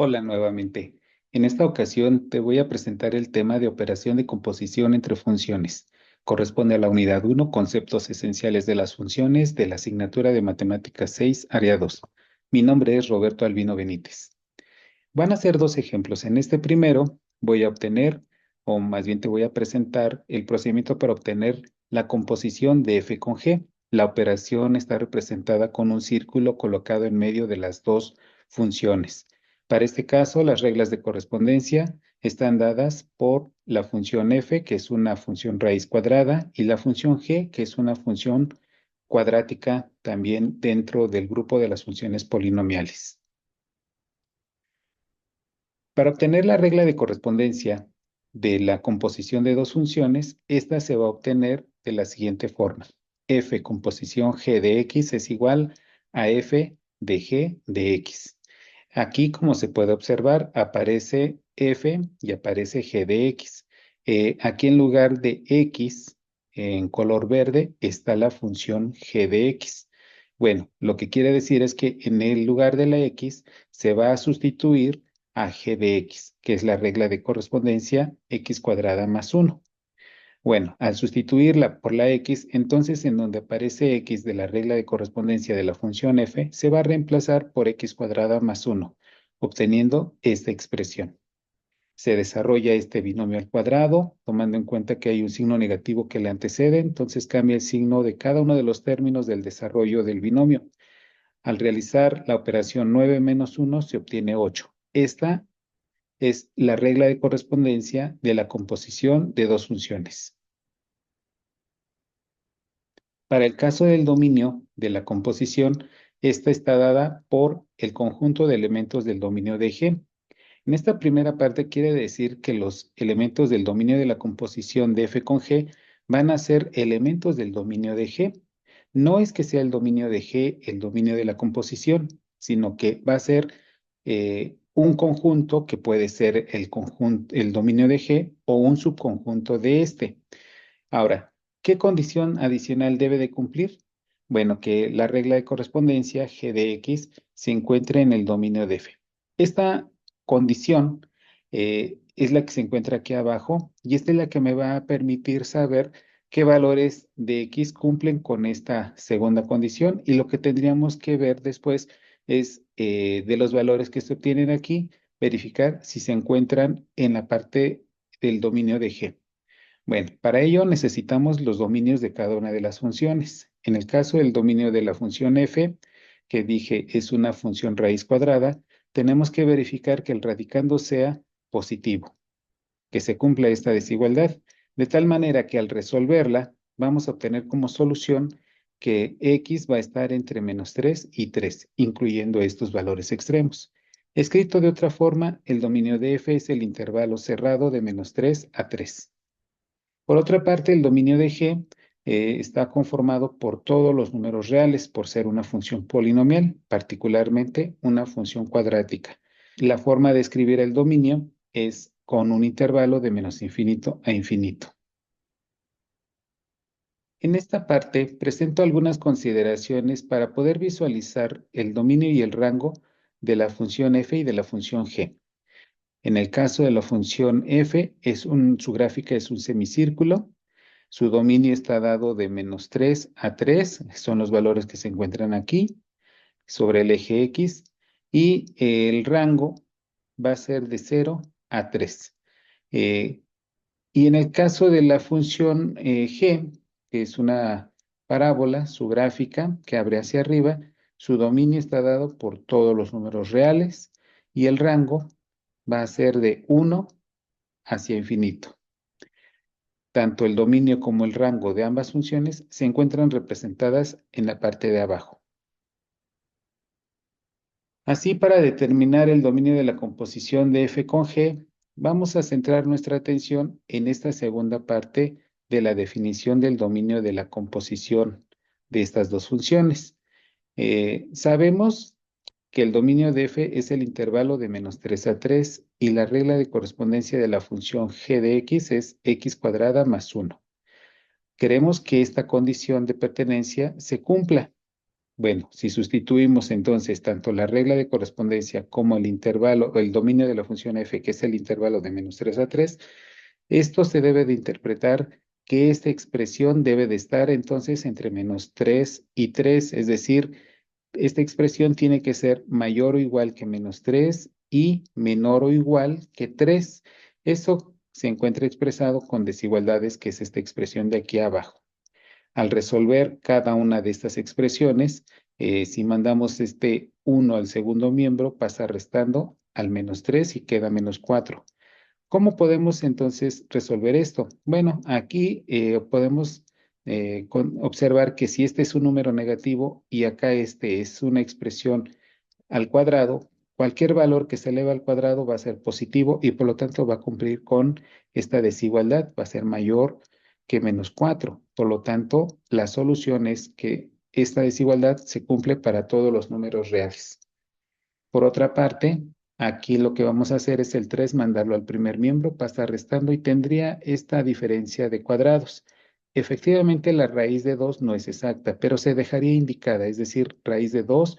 Hola nuevamente. En esta ocasión te voy a presentar el tema de operación de composición entre funciones. Corresponde a la unidad 1, conceptos esenciales de las funciones de la asignatura de Matemáticas 6, área 2. Mi nombre es Roberto Albino Benítez. Van a ser dos ejemplos. En este primero voy a obtener, o más bien te voy a presentar el procedimiento para obtener la composición de f con g. La operación está representada con un círculo colocado en medio de las dos funciones. Para este caso, las reglas de correspondencia están dadas por la función f, que es una función raíz cuadrada, y la función g, que es una función cuadrática también dentro del grupo de las funciones polinomiales. Para obtener la regla de correspondencia de la composición de dos funciones, esta se va a obtener de la siguiente forma. F composición g de x es igual a f de g de x. Aquí, como se puede observar, aparece f y aparece g de x. Aquí en lugar de x, en color verde, está la función g de x. Bueno, lo que quiere decir es que en el lugar de la x se va a sustituir a g de x, que es la regla de correspondencia x cuadrada más 1. Bueno, al sustituirla por la x, entonces en donde aparece x de la regla de correspondencia de la función f, se va a reemplazar por x cuadrada más 1, obteniendo esta expresión. Se desarrolla este binomio al cuadrado, tomando en cuenta que hay un signo negativo que le antecede, entonces cambia el signo de cada uno de los términos del desarrollo del binomio. Al realizar la operación 9 menos 1 se obtiene 8. Esta es la regla de correspondencia de la composición de dos funciones. Para el caso del dominio de la composición, esta está dada por el conjunto de elementos del dominio de G. En esta primera parte quiere decir que los elementos del dominio de la composición de F con G van a ser elementos del dominio de G. No es que sea el dominio de G el dominio de la composición, sino que va a ser un conjunto que puede ser el dominio de G o un subconjunto de este. Ahora, ¿qué condición adicional debe de cumplir? Bueno, que la regla de correspondencia G de X se encuentre en el dominio de F. Esta condición es la que se encuentra aquí abajo y esta es la que me va a permitir saber qué valores de X cumplen con esta segunda condición y lo que tendríamos que ver después es de los valores que se obtienen aquí, verificar si se encuentran en la parte del dominio de G. Bueno, para ello necesitamos los dominios de cada una de las funciones. En el caso del dominio de la función f, que dije es una función raíz cuadrada, tenemos que verificar que el radicando sea positivo, que se cumpla esta desigualdad, de tal manera que al resolverla vamos a obtener como solución que x va a estar entre menos 3 y 3, incluyendo estos valores extremos. Escrito de otra forma, el dominio de f es el intervalo cerrado de menos 3 a 3. Por otra parte, el dominio de G está conformado por todos los números reales, por ser una función polinomial, particularmente una función cuadrática. La forma de escribir el dominio es con un intervalo de menos infinito a infinito. En esta parte presento algunas consideraciones para poder visualizar el dominio y el rango de la función f y de la función g. En el caso de la función f, su gráfica es un semicírculo. Su dominio está dado de menos 3 a 3, son los valores que se encuentran aquí, sobre el eje X, y el rango va a ser de 0 a 3. Y en el caso de la función G, que es una parábola, su gráfica que abre hacia arriba, su dominio está dado por todos los números reales, y el rango va a ser de 1 hacia infinito. Tanto el dominio como el rango de ambas funciones se encuentran representadas en la parte de abajo. Así, para determinar el dominio de la composición de f con g, vamos a centrar nuestra atención en esta segunda parte de la definición del dominio de la composición de estas dos funciones. Sabemos que el dominio de f es el intervalo de menos 3 a 3 y la regla de correspondencia de la función g de x es x cuadrada más 1. Queremos que esta condición de pertenencia se cumpla. Bueno, si sustituimos entonces tanto la regla de correspondencia como el intervalo o el dominio de la función f, que es el intervalo de -3 a 3, esto se debe de interpretar que esta expresión debe de estar entonces entre -3 y 3, es decir, esta expresión tiene que ser mayor o igual que -3 y menor o igual que 3. Eso se encuentra expresado con desigualdades, que es esta expresión de aquí abajo. Al resolver cada una de estas expresiones, si mandamos este 1 al segundo miembro, pasa restando al -3 y queda -4. ¿Cómo podemos entonces resolver esto? Bueno, aquí podemos observar que si este es un número negativo y acá este es una expresión al cuadrado, cualquier valor que se eleva al cuadrado va a ser positivo y por lo tanto va a cumplir con esta desigualdad, va a ser mayor que -4. Por lo tanto, la solución es que esta desigualdad se cumple para todos los números reales. Por otra parte, aquí lo que vamos a hacer es el 3 mandarlo al primer miembro, pasa restando y tendría esta diferencia de cuadrados. Efectivamente, la raíz de 2 no es exacta, pero se dejaría indicada, es decir, raíz de 2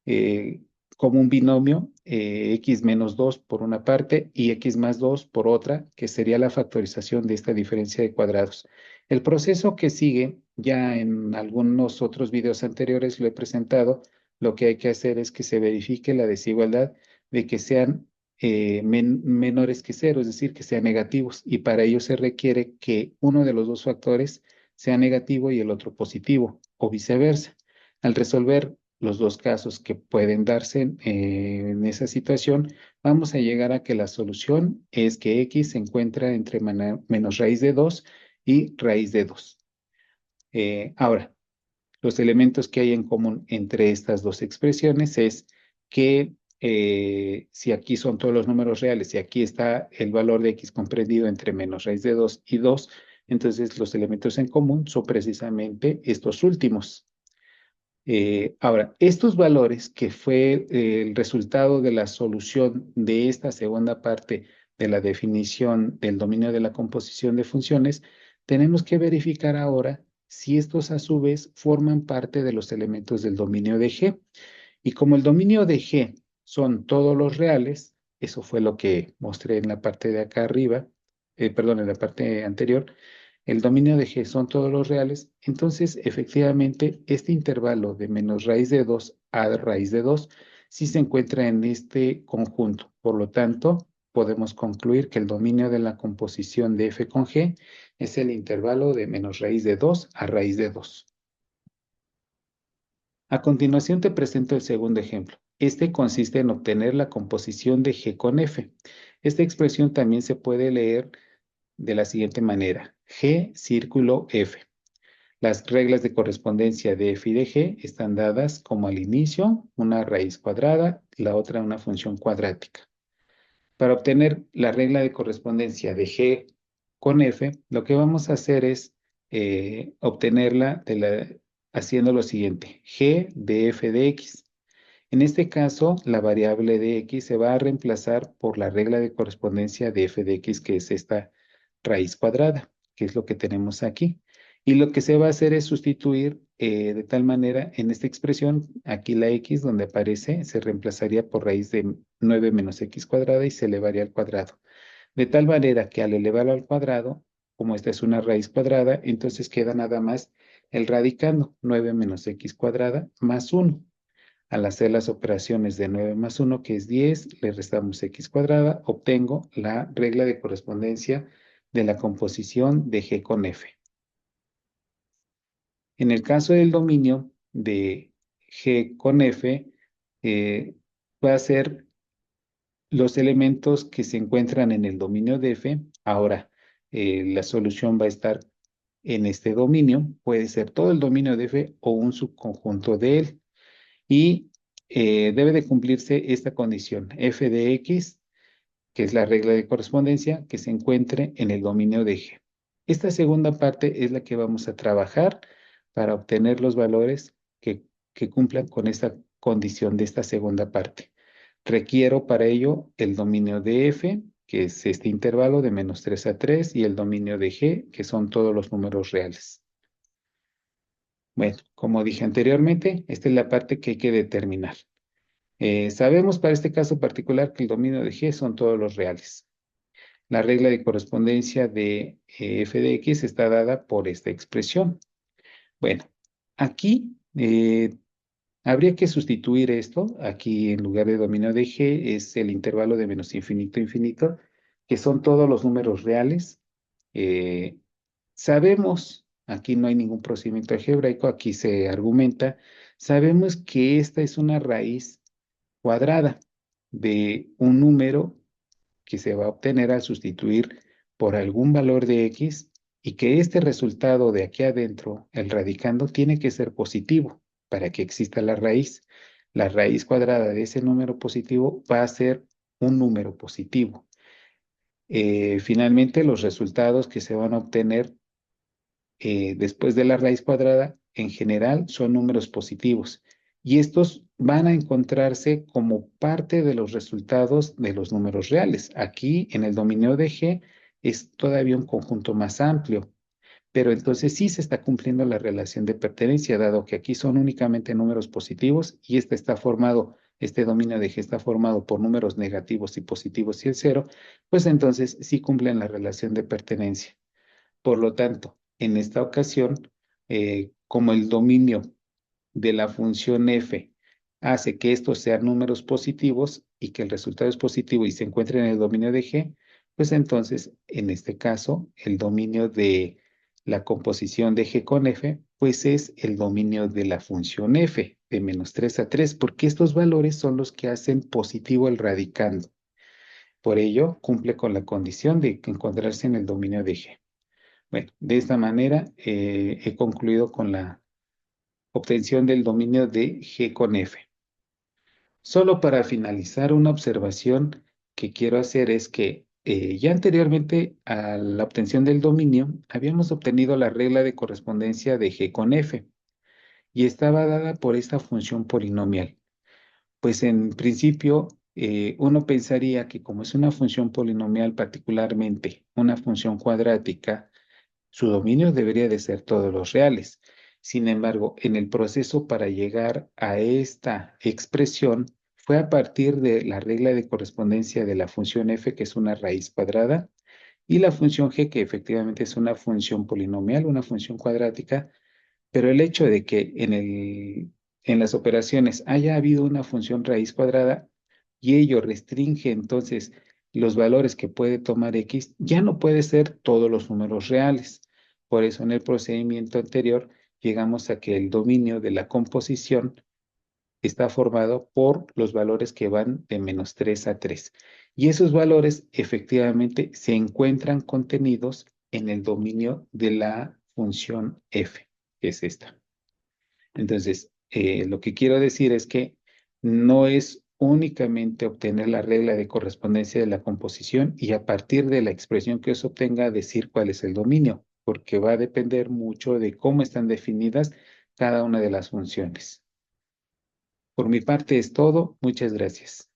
eh, como un binomio, x menos 2 por una parte y x más 2 por otra, que sería la factorización de esta diferencia de cuadrados. El proceso que sigue, ya en algunos otros videos anteriores lo he presentado, lo que hay que hacer es que se verifique la desigualdad de que sean menores que cero, es decir, que sean negativos, y para ello se requiere que uno de los dos factores sea negativo y el otro positivo, o viceversa. Al resolver los dos casos que pueden darse en esa situación, vamos a llegar a que la solución es que x se encuentra entre menos raíz de 2 y raíz de 2. Ahora, los elementos que hay en común entre estas dos expresiones es que si aquí son todos los números reales y aquí está el valor de x comprendido entre menos raíz de 2 y 2, entonces los elementos en común son precisamente estos últimos. Ahora, estos valores que fue el resultado de la solución de esta segunda parte de la definición del dominio de la composición de funciones, tenemos que verificar ahora si estos a su vez forman parte de los elementos del dominio de G. Y como el dominio de G son todos los reales, eso fue lo que mostré en la parte de acá arriba, perdón, en la parte anterior, el dominio de G son todos los reales, entonces efectivamente este intervalo de menos raíz de 2 a raíz de 2 sí se encuentra en este conjunto. Por lo tanto, podemos concluir que el dominio de la composición de F con G es el intervalo de menos raíz de 2 a raíz de 2. A continuación te presento el segundo ejemplo. Este consiste en obtener la composición de G con F. Esta expresión también se puede leer de la siguiente manera: G círculo F. Las reglas de correspondencia de f y de g están dadas como al inicio una raíz cuadrada, la otra una función cuadrática. Para obtener la regla de correspondencia de g con f, lo que vamos a hacer es obtenerla haciendo lo siguiente: g de f de x. En este caso, la variable de x se va a reemplazar por la regla de correspondencia de f de x, que es esta raíz cuadrada, que es lo que tenemos aquí. Y lo que se va a hacer es sustituir de tal manera en esta expresión, aquí la x donde aparece, se reemplazaría por raíz de 9 menos x cuadrada y se elevaría al cuadrado. De tal manera que al elevarlo al cuadrado, como esta es una raíz cuadrada, entonces queda nada más el radicando, 9 menos x cuadrada más 1. Al hacer las operaciones de 9 más 1, que es 10, le restamos x cuadrada, obtengo la regla de correspondencia de la composición de G con F. En el caso del dominio de G con F, va a ser los elementos que se encuentran en el dominio de F. Ahora, la solución va a estar en este dominio, puede ser todo el dominio de F o un subconjunto de él. Y debe de cumplirse esta condición: f de x, que es la regla de correspondencia, que se encuentre en el dominio de G. Esta segunda parte es la que vamos a trabajar para obtener los valores que cumplan con esta condición de esta segunda parte. Requiero para ello el dominio de F, que es este intervalo de -3 a 3, y el dominio de G, que son todos los números reales. Bueno, como dije anteriormente, esta es la parte que hay que determinar. Sabemos para este caso particular que el dominio de G son todos los reales. La regla de correspondencia de f de x está dada por esta expresión. Bueno, aquí habría que sustituir esto. Aquí en lugar de dominio de G es el intervalo de menos infinito a infinito, que son todos los números reales. Eh, Sabemos, aquí no hay ningún procedimiento algebraico, aquí se argumenta, sabemos que esta es una raíz cuadrada de un número que se va a obtener al sustituir por algún valor de x y que este resultado de aquí adentro, el radicando, tiene que ser positivo para que exista la raíz. La raíz cuadrada de ese número positivo va a ser un número positivo. Finalmente, los resultados que se van a obtener después de la raíz cuadrada, en general, son números positivos. Y estos van a encontrarse como parte de los resultados de los números reales. Aquí, en el dominio de G, es todavía un conjunto más amplio. Pero entonces sí se está cumpliendo la relación de pertenencia, dado que aquí son únicamente números positivos y este dominio de G está formado por números negativos y positivos y el cero, pues entonces sí cumplen la relación de pertenencia. Por lo tanto, en esta ocasión, como el dominio de la función f hace que estos sean números positivos y que el resultado es positivo y se encuentre en el dominio de G, pues entonces, en este caso, el dominio de la composición de G con f, pues es el dominio de la función f de menos 3 a 3, porque estos valores son los que hacen positivo el radicando. Por ello, cumple con la condición de encontrarse en el dominio de G. Bueno, de esta manera he concluido con la obtención del dominio de G con F. Solo para finalizar, una observación que quiero hacer es que ya anteriormente a la obtención del dominio habíamos obtenido la regla de correspondencia de G con F y estaba dada por esta función polinomial. Pues en principio uno pensaría que como es una función polinomial, particularmente una función cuadrática, su dominio debería de ser todos los reales. Sin embargo, en el proceso para llegar a esta expresión fue a partir de la regla de correspondencia de la función f, que es una raíz cuadrada, y la función g, que efectivamente es una función polinomial, una función cuadrática, pero el hecho de que en las operaciones haya habido una función raíz cuadrada y ello restringe entonces los valores que puede tomar x, ya no puede ser todos los números reales. Por eso en el procedimiento anterior llegamos a que el dominio de la composición está formado por los valores que van de menos 3 a 3. Y esos valores efectivamente se encuentran contenidos en el dominio de la función f, que es esta. Entonces, lo que quiero decir es que no es únicamente obtener la regla de correspondencia de la composición y a partir de la expresión que se obtenga decir cuál es el dominio, porque va a depender mucho de cómo están definidas cada una de las funciones. Por mi parte es todo. Muchas gracias.